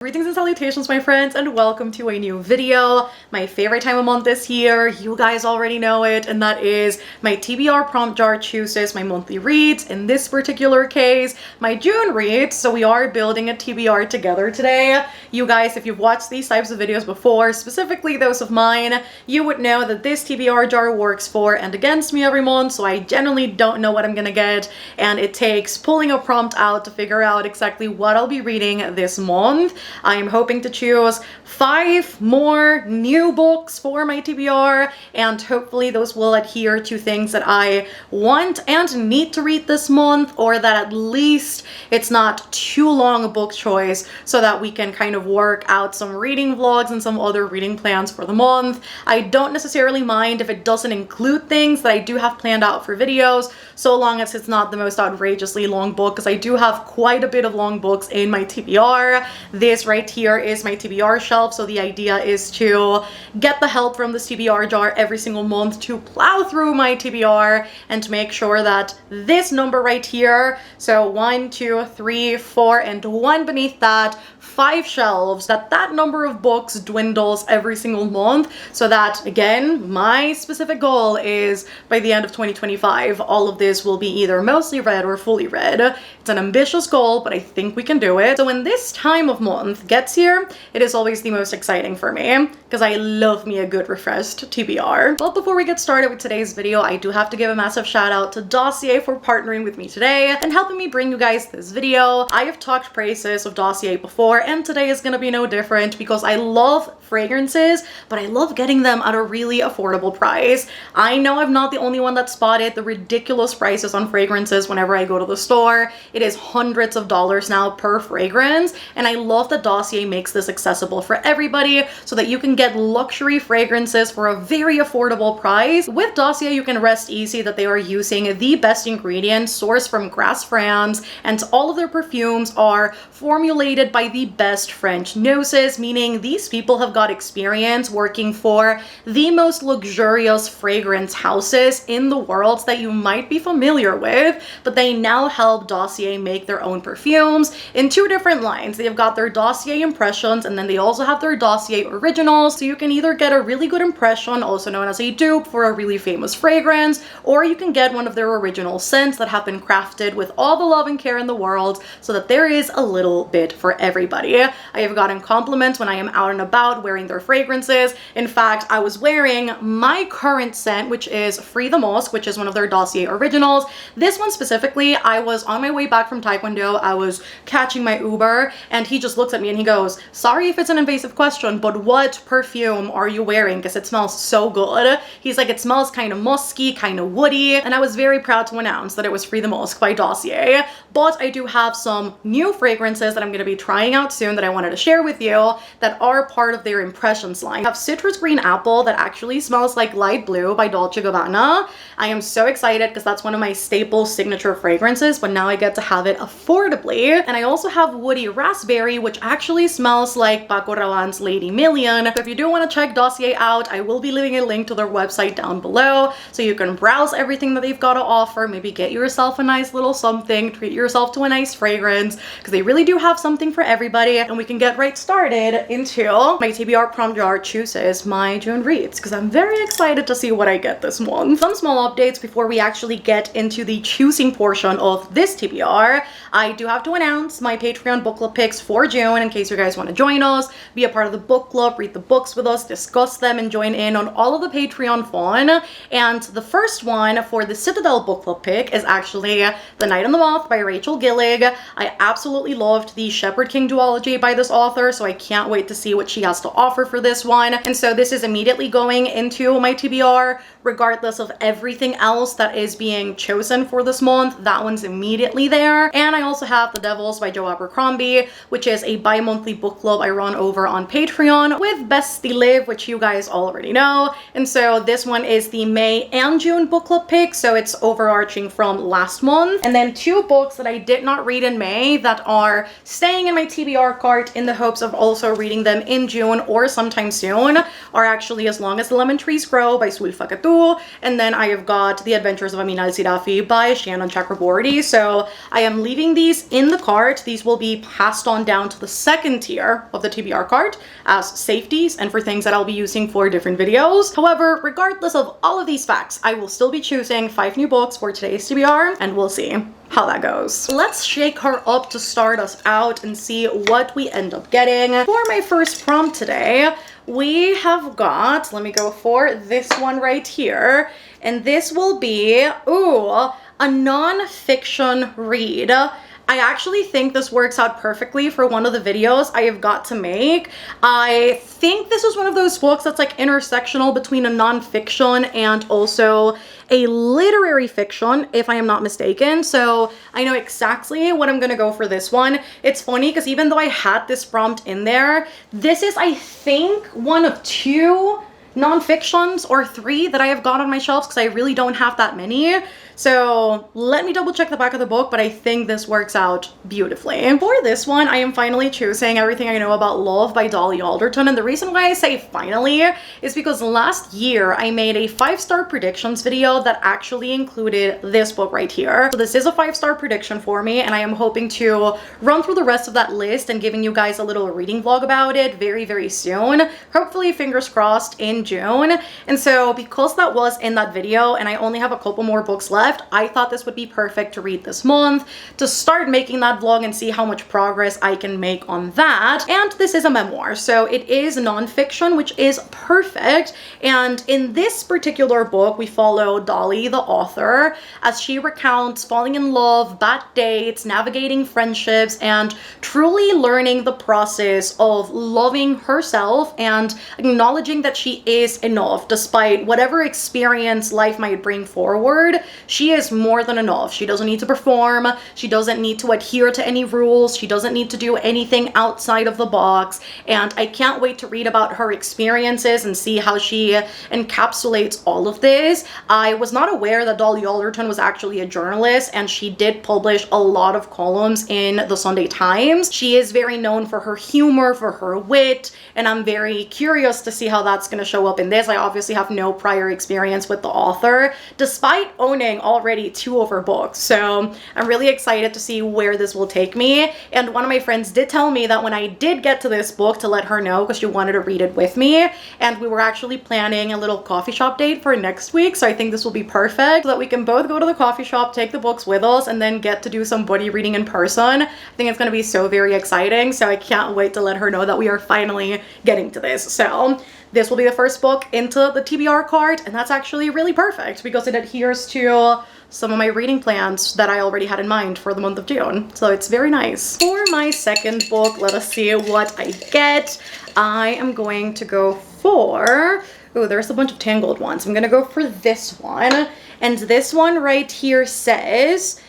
Greetings and salutations, my friends, and welcome to a new video. My favorite time of month this year, you guys already know it, and that is my TBR prompt jar chooses my monthly reads. In this particular case, my June reads, so we are building a TBR together today. You guys, if you've watched these types of videos before, specifically those of mine, you would know that this TBR jar works for and against me every month, so I generally don't know what I'm gonna get, and it takes pulling a prompt out to figure out exactly what I'll be reading this month. I am hoping to choose 5 more new books for my TBR, and hopefully those will adhere to things that I want and need to read this month, or that at least it's not too long a book choice, so that we can kind of work out some reading vlogs and some other reading plans for the month. I don't necessarily mind if it doesn't include things that I do have planned out for videos, so long as it's not the most outrageously long book, because I do have quite a bit of long books in my TBR. This right here is my TBR shelf, so the idea is to get the help from this TBR jar every single month to plow through my TBR and to make sure that this number right here, so 1, 2, 3, 4, and 1 beneath that, 5 shelves, that number of books dwindles every single month, so that, again, my specific goal is by the end of 2025, all of this will be either mostly read or fully read. It's an ambitious goal, but I think we can do it. So when this time of month gets here, it is always the most exciting for me, because I love me a good refreshed TBR. But before we get started with today's video, I do have to give a massive shout out to Dossier for partnering with me today and helping me bring you guys this video. I have talked praises of Dossier before, and today is gonna be no different, because I love fragrances, but I love getting them at a really affordable price. I know I'm not the only one that spotted the ridiculous prices on fragrances whenever I go to the store. It is hundreds of dollars now per fragrance, and I love that Dossier makes this accessible for everybody so that you can get luxury fragrances for a very affordable price. With Dossier, you can rest easy that they are using the best ingredients sourced from Grasse, France, and all of their perfumes are formulated by the best French noses, meaning these people have got experience working for the most luxurious fragrance houses in the world that you might be familiar with, but they now help Dossier make their own perfumes in 2 different lines. They've got their Dossier Impressions, and then they also have their Dossier Originals, so you can either get a really good impression, also known as a dupe, for a really famous fragrance, or you can get one of their original scents that have been crafted with all the love and care in the world, so that there is a little bit for everybody. I have gotten compliments when I am out and about wearing their fragrances. In fact, I was wearing my current scent, which is Free the Mosque, which is one of their Dossier Originals. This one specifically, I was on my way back from Taekwondo, I was catching my Uber, and he just looks at me and he goes, "Sorry if it's an invasive question, but what perfume are you wearing? Because it smells so good." He's like, "It smells kind of musky, kind of woody," and I was very proud to announce that it was Free the Mosque by Dossier. But I do have some new fragrances that I'm going to be trying out soon that I wanted to share with you that are part of their Impressions line. I have Citrus Green Apple that actually smells like light blue by Dolce & Gabbana. I am so excited because that's one of my staple signature fragrances, but now I get to have it affordably. And I also have Woody Raspberry, which actually smells like Paco Rabanne's Lady Million. So if you do want to check Dossier out, I will be leaving a link to their website down below, so you can browse everything that they've got to offer, maybe get yourself a nice little something, treat yourself to a nice fragrance, because they really do have something for everybody. And we can get right started into my TBR prompt jar chooses my June reads, because I'm very excited to see what I get this month. Some small updates before we actually get into the choosing portion of this TBR. I do have to announce my Patreon book club picks for June, in case you guys want to join us, be a part of the book club, read the books with us, discuss them, and join in on all of the Patreon fun. And the first one for the Citadel book club pick is actually The Night and the Moth by Rachel Gillig. I absolutely loved the Shepherd King duology by this author, so I can't wait to see what she has to offer for this one. And so this is immediately going into my TBR, regardless of everything else that is being chosen for this month. That one's immediately there. And I also have The Devils by Joe Abercrombie, which is a bi-monthly book club I run over on Patreon with Bestie Liv, which you guys already know. And so this one is the May and June book club pick, so it's overarching from last month. And then 2 books that I did not read in May that are staying in my TBR TBR cart in the hopes of also reading them in June or sometime soon are actually As Long as the Lemon Trees Grow by Zoulfa Katouh, and then I have got The Adventures of Amina al-Sirafi by Shannon Chakraborty. So I am leaving these in the cart. These will be passed on down to the second tier of the TBR cart as safeties and for things that I'll be using for different videos. However, regardless of all of these facts, I will still be choosing 5 new books for today's TBR, and we'll see how that goes. Let's shake her up to start us out and see what we end up getting. For my first prompt today, we have got, let me go for this one right here, and this will be, a non-fiction read. I actually think this works out perfectly for one of the videos I have got to make. I think this is one of those books that's like intersectional between a non-fiction and also a literary fiction, if I am not mistaken. So I know exactly what I'm gonna go for this one. It's funny because even though I had this prompt in there, this is, I think, one of 2 non-fictions or 3 that I have got on my shelves because I really don't have that many. So let me double check the back of the book, but I think this works out beautifully. For this one, I am finally choosing Everything I Know About Love by Dolly Alderton. And the reason why I say finally is because last year I made a 5-star predictions video that actually included this book right here. So this is a 5-star prediction for me, and I am hoping to run through the rest of that list and giving you guys a little reading vlog about it very, very soon. Hopefully, fingers crossed, in June. And so because that was in that video and I only have a couple more books left, I thought this would be perfect to read this month, to start making that vlog and see how much progress I can make on that. And this is a memoir, so it is nonfiction, which is perfect. And in this particular book, we follow Dolly, the author, as she recounts falling in love, bad dates, navigating friendships, and truly learning the process of loving herself and acknowledging that she is enough despite whatever experience life might bring forward. She is more than enough. She doesn't need to perform. She doesn't need to adhere to any rules. She doesn't need to do anything outside of the box. And I can't wait to read about her experiences and see how she encapsulates all of this. I was not aware that Dolly Alderton was actually a journalist, and she did publish a lot of columns in the Sunday Times. She is very known for her humor, for her wit, and I'm very curious to see how that's going to show up in this. I obviously have no prior experience with the author, despite owning already 2 of her books. So I'm really excited to see where this will take me. And one of my friends did tell me that when I did get to this book, to let her know because she wanted to read it with me. And we were actually planning a little coffee shop date for next week. So I think this will be perfect so that we can both go to the coffee shop, take the books with us, and then get to do some buddy reading in person. I think it's going to be so very exciting. So I can't wait to let her know that we are finally getting to this. So this will be the first book into the TBR cart, and that's actually really perfect because it adheres to some of my reading plans that I already had in mind for the month of June. So it's very nice. For my second book, let us see what I get. I am going to go for, there's a bunch of Tangled ones. I'm gonna go for this one. And this one right here says,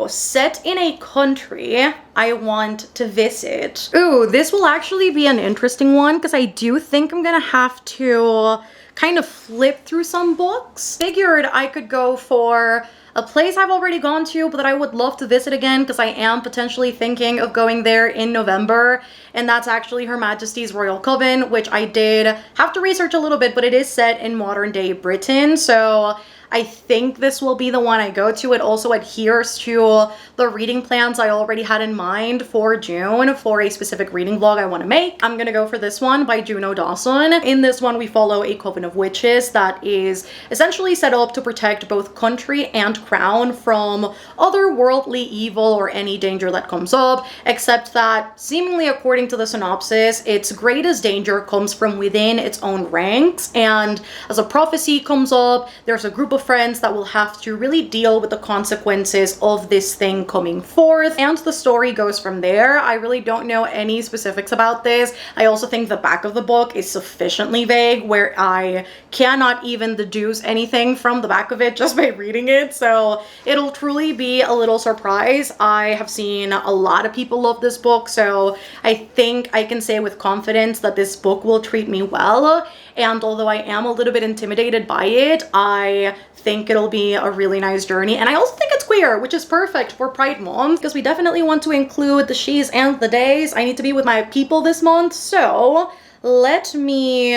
set in a country I want to visit. This will actually be an interesting one because I do think I'm gonna have to kind of flip through some books. Figured I could go for a place I've already gone to but that I would love to visit again because I am potentially thinking of going there in November, and that's actually Her Majesty's Royal Coven, which I did have to research a little bit, but it is set in modern day Britain, so I think this will be the one I go to. It also adheres to the reading plans I already had in mind for June for a specific reading vlog I want to make. I'm gonna go for this one by Juno, Dawson. In this one, we follow a coven of witches that is essentially set up to protect both country and crown from otherworldly evil or any danger that comes up, except that seemingly according to the synopsis, its greatest danger comes from within its own ranks. And as a prophecy comes up, there's a group of friends that will have to really deal with the consequences of this thing coming forth, and the story goes from there. I really don't know any specifics about this. I also think the back of the book is sufficiently vague where I cannot even deduce anything from the back of it just by reading it, so it'll truly be a little surprise. I have seen a lot of people love this book, so I think I can say with confidence that this book will treat me well. and although I am a little bit intimidated by it, I think it'll be a really nice journey. And I also think it's queer, which is perfect for Pride Month, because we definitely want to include the she's and the days. I need to be with my people this month, so let me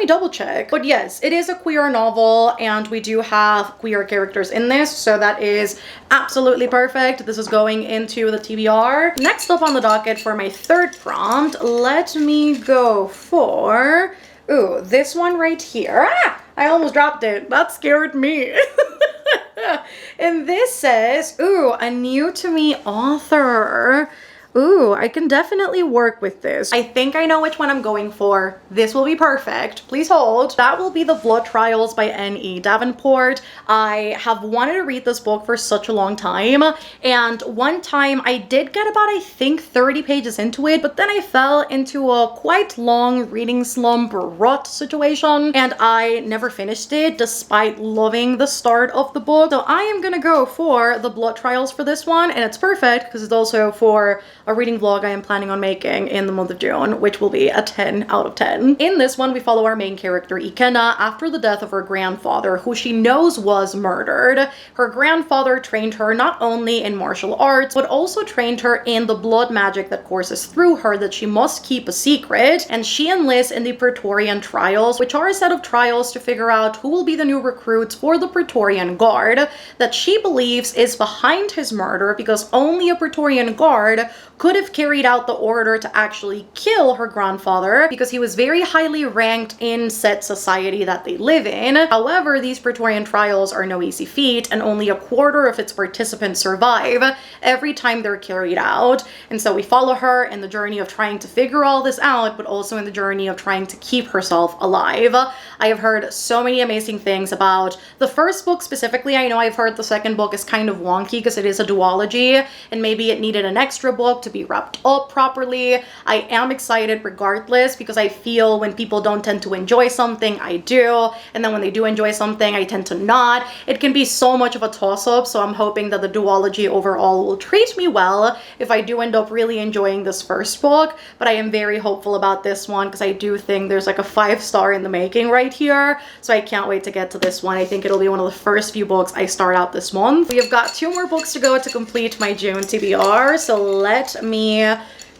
double check. But yes, it is a queer novel, and we do have queer characters in this, so that is absolutely perfect. This is going into the TBR. Next up on the docket for my third prompt, let me go for, ooh, this one right here. Ah, I almost dropped it. That scared me. And this says, ooh, a new to me author. Ooh, I can definitely work with this. I think I know which one I'm going for. This will be perfect. Please hold. That will be The Blood Trials by N.E. Davenport. I have wanted to read this book for such a long time, and one time I did get about, I think, 30 pages into it, but then I fell into a quite long reading slump rut situation, and I never finished it despite loving the start of the book. So I am gonna go for The Blood Trials for this one, and it's perfect because it's also for a reading vlog I am planning on making in the month of June, which will be a 10 out of 10. In this one, we follow our main character, Ikenna, after the death of her grandfather, who she knows was murdered. Her grandfather trained her not only in martial arts, but also trained her in the blood magic that courses through her that she must keep a secret, and she enlists in the Praetorian Trials, which are a set of trials to figure out who will be the new recruits for the Praetorian Guard that she believes is behind his murder, because only a Praetorian Guard could have carried out the order to actually kill her grandfather, because he was very highly ranked in said society that they live in. However, these Praetorian Trials are no easy feat, and only a quarter of its participants survive every time they're carried out. And so we follow her in the journey of trying to figure all this out, but also in the journey of trying to keep herself alive. I have heard so many amazing things about the first book specifically. I know I've heard the second book is kind of wonky because it is a duology, and maybe it needed an extra book to be wrapped up properly. I am excited regardless, because I feel when people don't tend to enjoy something, I do, and then when they do enjoy something, I tend to not. It can be so much of a toss-up, so I'm hoping that the duology overall will treat me well if I do end up really enjoying this first book. But I am very hopeful about this one, because I do think there's like a 5-star in the making right here, so I can't wait to get to this one. I think it'll be one of the first few books I start out this month. We have got 2 more books to go to complete my June TBR, so let me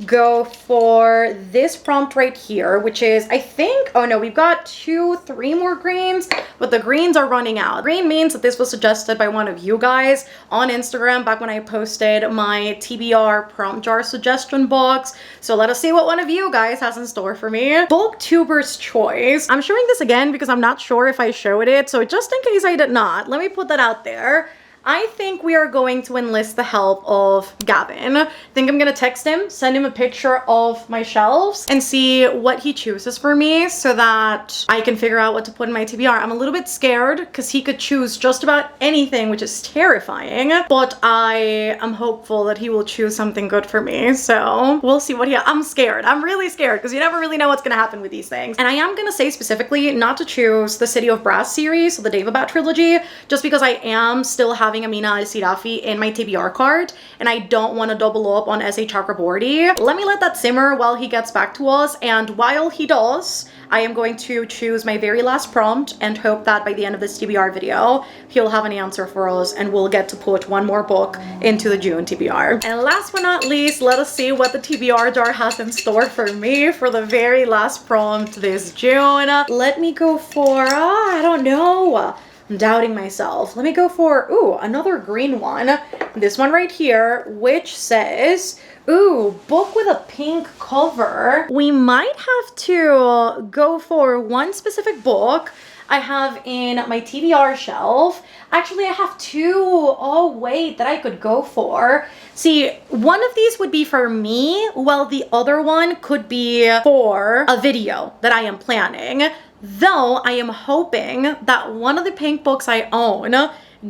go for this prompt right here, which is, I think, oh no, we've got 3 more greens, but the greens are running out. Green means that this was suggested by one of you guys on Instagram back when I posted my TBR prompt jar suggestion box. So let us see what one of you guys has in store for me. Booktuber's Choice. I'm showing this again because I'm not sure if I showed it, so just in case I did not, let me put that out there. I think we are going to enlist the help of Gavin. I think I'm gonna text him, send him a picture of my shelves, and see what he chooses for me so that I can figure out what to put in my TBR. I'm a little bit scared because he could choose just about anything, which is terrifying, but I am hopeful that he will choose something good for me. So we'll see what I'm scared. I'm really scared because you never really know what's gonna happen with these things. And I am gonna say specifically not to choose the City of Brass series, so the Davenport trilogy, just because I am still having Amina al-Sirafi in my TBR card, and I don't want to double up on S.A. Chakraborty. Let me let that simmer while he gets back to us, and while he does, I am going to choose my very last prompt and hope that by the end of this TBR video, he'll have an answer for us and we'll get to put 1 more book into the June TBR. And last but not least, let us see what the TBR jar has in store for me for the very last prompt this June. Let me go for, I don't know. I'm doubting myself. Let me go for, ooh, another green one. This one right here, which says, ooh, book with a pink cover. We might have to go for one specific book I have in my TBR shelf. Actually, I have 2, oh wait, that I could go for. See, one of these would be for me, while the other one could be for a video that I am planning. Though I am hoping that one of the pink books I own,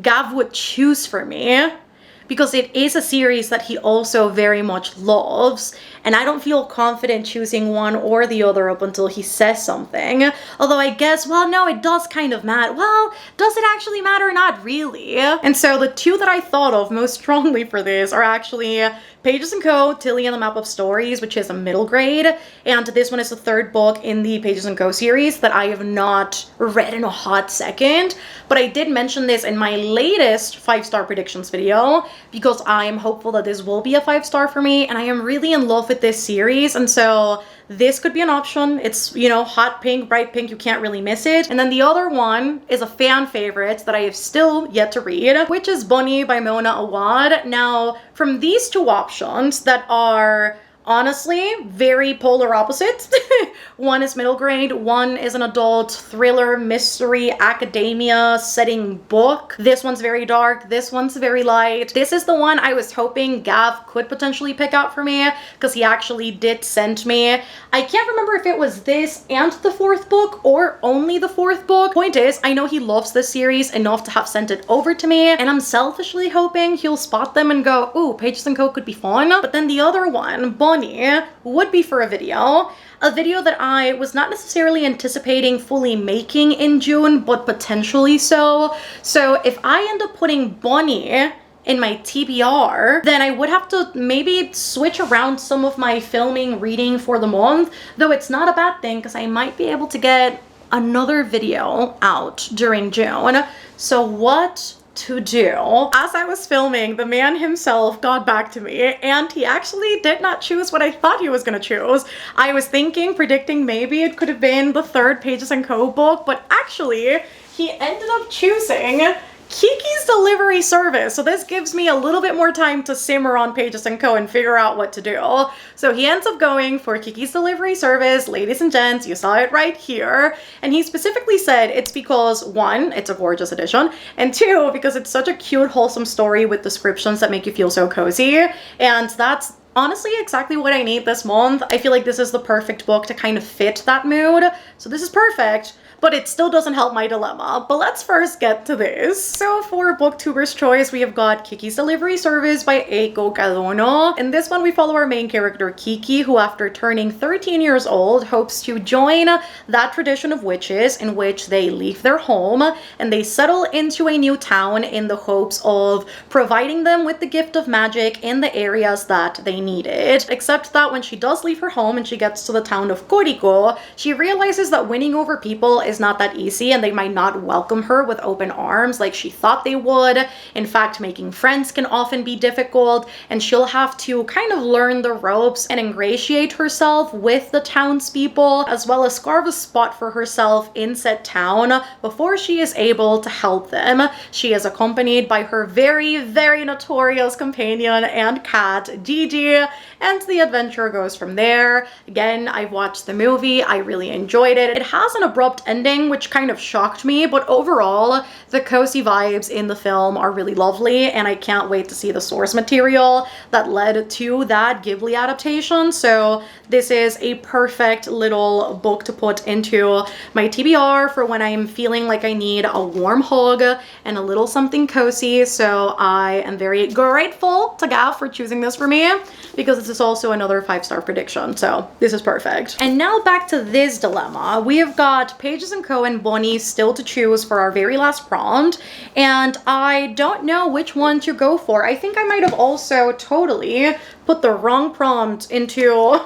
Gav would choose for me, because it is a series that he also very much loves, and I don't feel confident choosing one or the other up until he says something. Although I guess, well, no, it does kind of matter. Well, does it actually matter? Not really. And so the 2 that I thought of most strongly for this are actually Pages & Co. Tilly and the Map of Stories, which is a middle grade, and this one is the third book in the Pages & Co. series that I have not read in a hot second, but I did mention this in my latest 5-star predictions video because I am hopeful that this will be a 5-star for me, and I am really in love with this series, and so this could be an option. It's, you know, hot pink, bright pink, you can't really miss it. And then the other one is a fan favorite that I have still yet to read, which is Bunny by Mona Awad. Now, from these two options that are honestly very polar opposites. One is middle grade, one is an adult thriller, mystery, academia setting book. This one's very dark, this one's very light. This is the one I was hoping Gav could potentially pick out for me because he actually did send me. I can't remember if it was this and the fourth book or only the fourth book. Point is, I know he loves this series enough to have sent it over to me, and I'm selfishly hoping he'll spot them and go, ooh, Pages & Co. could be fun. But then the other one, Bunny, would be for a video that I was not necessarily anticipating fully making in June, but potentially so. So if I end up putting Bunny in my TBR, then I would have to maybe switch around some of my filming reading for the month, though it's not a bad thing because I might be able to get another video out during June. So what to do? As I was filming, the man himself got back to me, and he actually did not choose what I thought he was gonna choose. I was predicting maybe it could have been the third Pages & Co. book, but actually he ended up choosing Kiki's Delivery Service. So this gives me a little bit more time to simmer on Pages & Co. and figure out what to do. So he ends up going for Kiki's Delivery Service. Ladies and gents, you saw it right here. And he specifically said it's because, one, it's a gorgeous edition, and two, because it's such a cute, wholesome story with descriptions that make you feel so cozy. And that's honestly exactly what I need this month. I feel like this is the perfect book to kind of fit that mood. So this is perfect. But it still doesn't help my dilemma. But let's first get to this. So for Booktuber's Choice, we have got Kiki's Delivery Service by Eiko Kadono. In this one, we follow our main character, Kiki, who after turning 13 years old, hopes to join that tradition of witches in which they leave their home and they settle into a new town in the hopes of providing them with the gift of magic in the areas that they need it. Except that when she does leave her home and she gets to the town of Koriko, she realizes that winning over people is not that easy, and they might not welcome her with open arms like she thought they would. In fact, making friends can often be difficult, and she'll have to kind of learn the ropes and ingratiate herself with the townspeople, as well as carve a spot for herself in said town before she is able to help them. She is accompanied by her very, very notorious companion and cat, Gigi, and the adventure goes from there. Again, I've watched the movie, I really enjoyed it. It has an abrupt ending, which kind of shocked me, but overall, the cozy vibes in the film are really lovely, and I can't wait to see the source material that led to that Ghibli adaptation. So this is a perfect little book to put into my TBR for when I'm feeling like I need a warm hug and a little something cozy. So I am very grateful to Gav for choosing this for me, because this is also another 5-star prediction, so this is perfect. And now back to this dilemma. We have got Pages & Co. and Bunny still to choose for our very last prompt, and I don't know which one to go for. I think I might have also totally put the wrong prompt into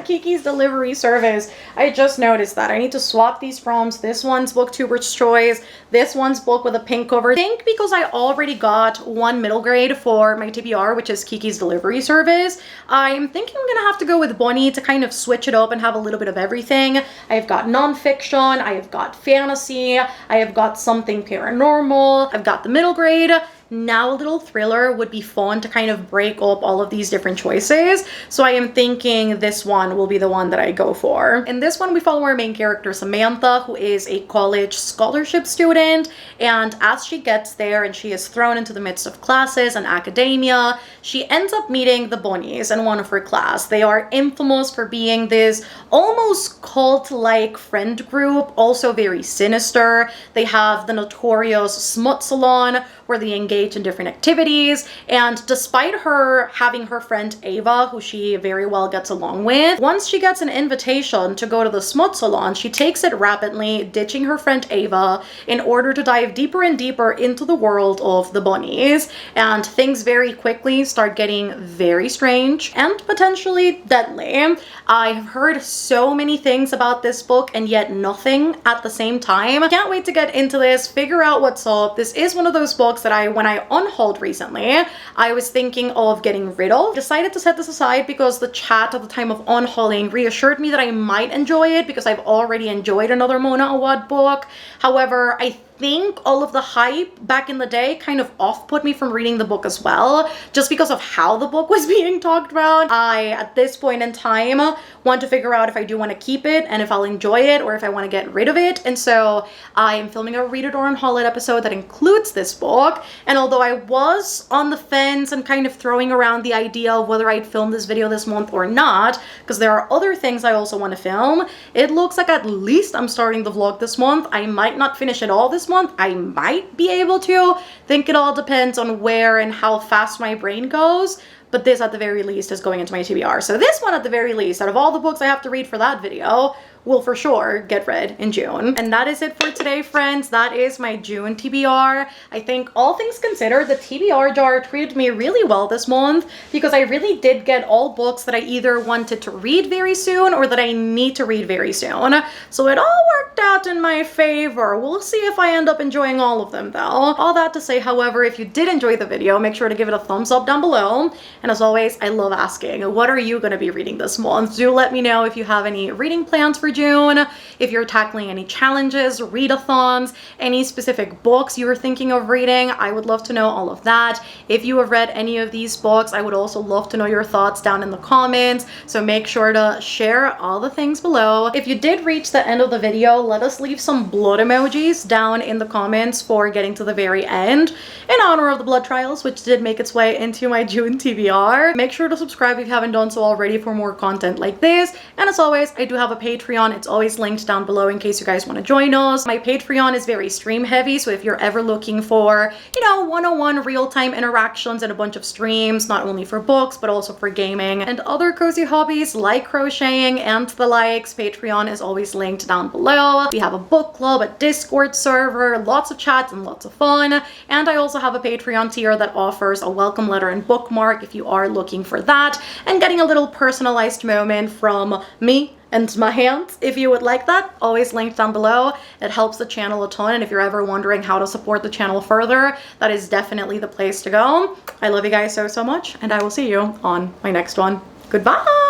Kiki's Delivery Service. I just noticed that. I need to swap these prompts. This one's Booktuber's Choice. This one's book with a pink cover. I think because I already got one middle grade for my TBR, which is Kiki's Delivery Service, I'm thinking I'm gonna have to go with Bunny to kind of switch it up and have a little bit of everything. I've got nonfiction, I have got fantasy, I have got something paranormal, I've got the middle grade. Now a little thriller would be fun to kind of break up all of these different choices. So I am thinking this one will be the one that I go for. In this one, we follow our main character, Samantha, who is a college scholarship student. And as she gets there and she is thrown into the midst of classes and academia, she ends up meeting the Bunnies in one of her class. They are infamous for being this almost cult-like friend group, also very sinister. They have the notorious smut salon where they engage engaged in different activities. And despite her having her friend Ava, who she very well gets along with, once she gets an invitation to go to the smut salon, she takes it rapidly, ditching her friend Ava in order to dive deeper and deeper into the world of the bunnies. And things very quickly start getting very strange and potentially deadly. I have heard so many things about this book and yet nothing at the same time. Can't wait to get into this, figure out what's up. This is one of those books that when I unhauled recently, I was thinking of getting rid of. Decided to set this aside because the chat at the time of unhauling reassured me that I might enjoy it because I've already enjoyed another Mona Awad book. However, I think all of the hype back in the day kind of off-put me from reading the book as well, just because of how the book was being talked about. I, at this point in time, want to figure out if I do want to keep it and if I'll enjoy it or if I want to get rid of it. And so I am filming a Read It or Unhaul It episode that includes this book. And although I was on the fence and kind of throwing around the idea of whether I'd film this video this month or not, because there are other things I also want to film, it looks like at least I'm starting the vlog this month. I might not finish it all this month. I might be able to. Think it all depends on where and how fast my brain goes. But this at the very least is going into my TBR. So this one at the very least, out of all the books I have to read for that video, will for sure get read in June. And that is it for today, friends. That is my June TBR. I think all things considered, the TBR jar treated me really well this month because I really did get all books that I either wanted to read very soon or that I need to read very soon. So it all worked out in my favor. We'll see if I end up enjoying all of them though. All that to say, however, if you did enjoy the video, make sure to give it a thumbs up down below. And as always, I love asking, what are you gonna be reading this month? Do let me know if you have any reading plans for June, if you're tackling any challenges, readathons, any specific books you were thinking of reading. I would love to know all of that. If you have read any of these books, I would also love to know your thoughts down in the comments. So make sure to share all the things below. If you did reach the end of the video, let us leave some blood emojis down in the comments for getting to the very end in honor of the blood trials, which did make its way into my June TBR. Make sure to subscribe if you haven't done so already for more content like this. And as always, I do have a Patreon. It's always linked down below in case you guys want to join us. My Patreon is very stream heavy, so if you're ever looking for, one-on-one real-time interactions and a bunch of streams, not only for books, but also for gaming and other cozy hobbies like crocheting and the likes, Patreon is always linked down below. We have a book club, a Discord server, lots of chats and lots of fun. And I also have a Patreon tier that offers a welcome letter and bookmark if you are looking for that and getting a little personalized moment from me and my hands. If you would like that, always linked down below. It helps the channel a ton, and if you're ever wondering how to support the channel further, that is definitely the place to go. I love you guys so much, and I will see you on my next one. Goodbye!